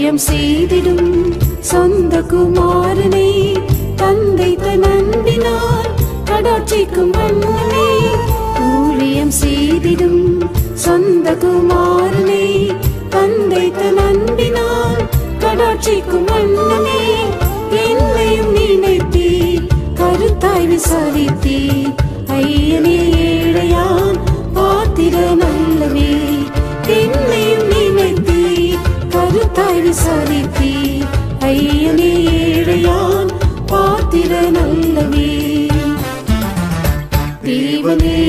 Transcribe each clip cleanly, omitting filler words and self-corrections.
ஊழியம் செய்திடும் சொந்த குமாரனை தந்தை தன் அன்பினால் கடாட்சிக்கும் வண்ணமே. ஊழியம் செய்திடும் சொந்த குமாரனை தந்தை தன் அன்பினால் கடாட்சிக்கும் வண்ணமே. என்னையும் நினைத்தே கருத்தாய் விசாரித்தே ஐயனே ஏழையான் பாத்திர நல்லவே. என்னையும் நினைத்தே கருத்தாய் விசாரித்தே ஐயனே ஏழையான் பாத்திர நல்லவே. தேவனே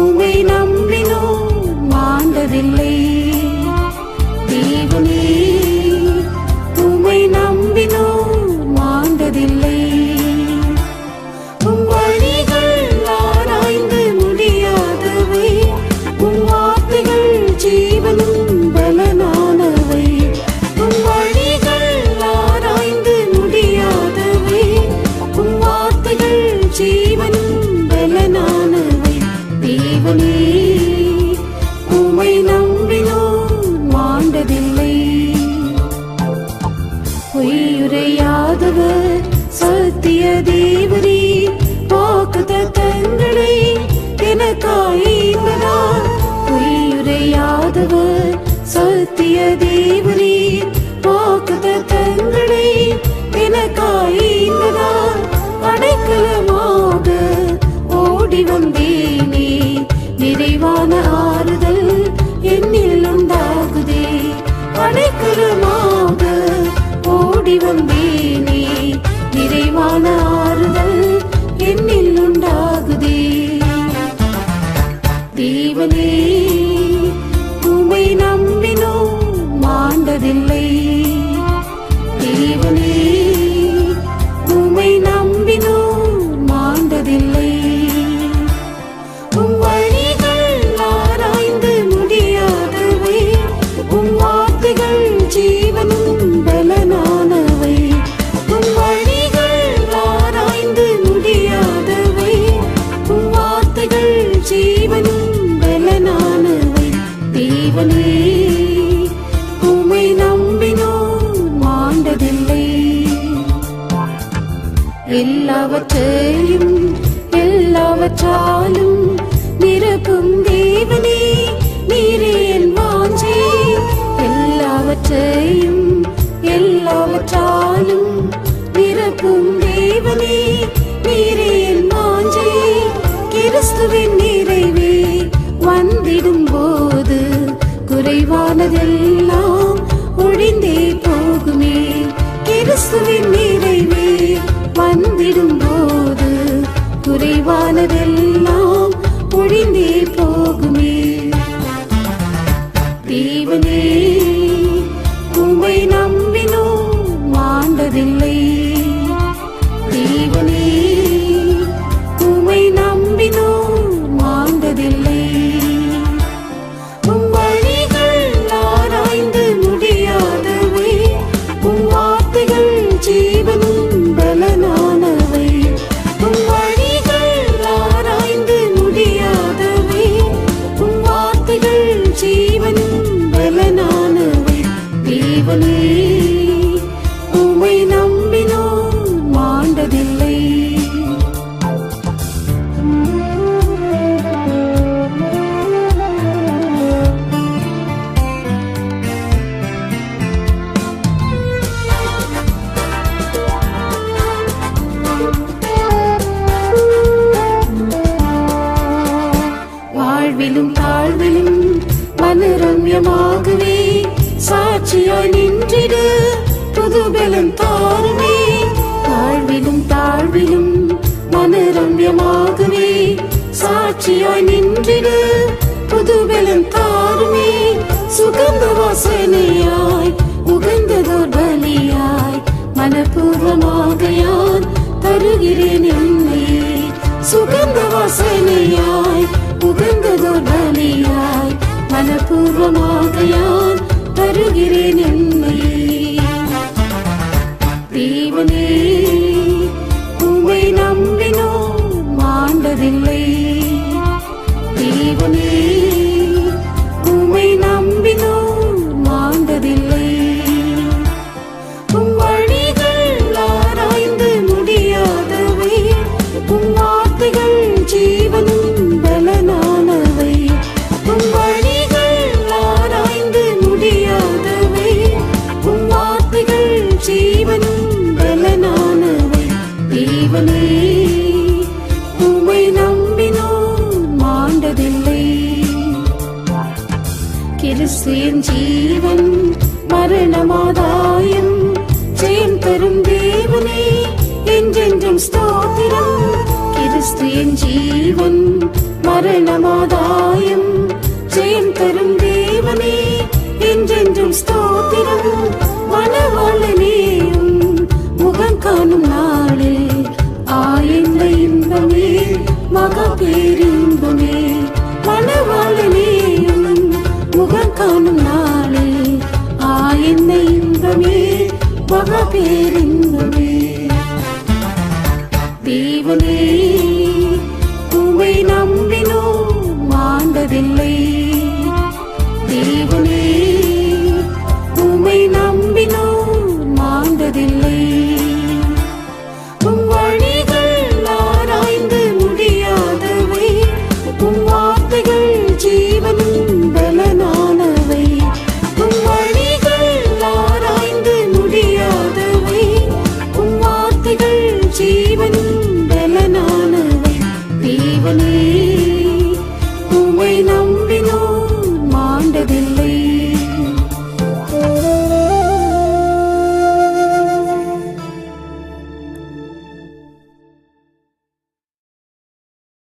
உம்மை நம்பினோம் மாண்டதில்லை. தேவனே உம்மை நம்பினோம் மாண்டதில்லை. உம் வழிகள் ஆராய்ந்து முடியாதவை, உம் வார்த்தைகள் ஜீவனும் பலனானவை. உம் வழிகள் ஆராய்ந்து முடியாதவை, உம் வார்த்தைகள் ஜீவனும் பலனானவை. தேவனே உம்மை நம்பினோம் மாண்டதில்லை. பொய்யுரையாதவர் சத்திய தேவரே, வாக்குத்தத்தங்களை எனக்காய்ந்ததால். பொய்யுரையாதவர் சத்திய தேவரே, வாக்குத்தத்தங்களை எனக்காய்ந்ததால். அடைக்கலமாக ஓடி வந்தேனே, நிறைவான ஆறுதல் என்னில் உண்டாகுதே. அடைக்கலமாக ஓடி வந்தேனே, நிறைவான ஆறுதல் என்னில் உண்டாகுதே. தேவனே உம்மை நம்பினோம் மாண்டதில்லை. தேவனே உம்மை நம்பினோம் மாண்டதில்லை. உம் வழிகள் ஆராய்ந்து முடியாதவை, உம் வார்த்தைகள் ஜீவனும் பலனானவை. உம் வழிகள் ஆராய்ந்து முடியாதவை, உம் வார்த்தைகள் ஜீவனும் பலனானவை. தேவனே உம்மை நம்பினோம் மாண்டதில்லை. எல்லாவற்றையும் எல்லாவற்றாலும் நிரப்பும் தேவனே, நீரே என் வாஞ்சை. எல்லாவற்றையும் எல்லாவற்றாலும் நிரப்பும் தேவனே, நீரே என் வாஞ்சை. கிறிஸ்துவின் நிறைவே வந்திடும் போது குறைவானதெல்லாம் ஒழிந்தே போகுமே. கிறிஸ்துவின் நிறைவே வந்திடும் போது குறைவானதெல்லாம் ஒழிந்தே போகுமே. தேவனே உம்மை நம்பினோம் மாண்டதில்லை. தேவனே உம்மை நம்பினோம் மாண்டதில்லை. உம் வழிகள் ஆராய்ந்து முடியாதவை, உம் வார்த்தைகள் ஜீவனும் பலனானவை. உம் வழிகள் ஆராய்ந்து முடியாதவை, உம் வார்த்தைகள் ஜீவனும் பலனானவை. தேவனே உம்மை நம்பினோம் மாண்டதில்லை. வாழ்விலும் தாழ்விலும் மனரம்யமாகவே சாட்சியாய் நின்றிடு புதுபலம் தாருமே. வாழ்விலும் தாழ்விலும் மனரம்யமாகவே சாட்சியாய் நின்றிடு புதுபலம் தாருமே. சுகந்த வாசனையாய் உகந்ததோர் பலியாய் மனப்பூர்வமாக யான் தருகிறேன் என்னை. சுகந்த வாசனையாய் உகந்ததோர் பலியாய் மனப்பூர்வமாக யான் தருகிறேன் என்னை. தேவனே உம்மை நம்பினோம் மாண்டதில்லை. தேவனே உம்மை நம்பினோம் மாண்டதில்லை. மரணமாதாயம் ஜெயம் தரும் தேவனே என்றென்றும் ஸ்தோத்திரம். கிறிஸ்து என் ஜீவன் மரணமாதாயம் ஜெயம் தரும் தேவனே என்றென்றும் ஸ்தோத்திரம். மணவாளனேயும் முகம் காணும் நாளில் ஆயந்த இன்பமே மகா பேரின்பமே. மணவாளனேயும் முகம் காணும் நாளில் ஆயந்த இன்பமே மகா பேரின்பமே. தேவனே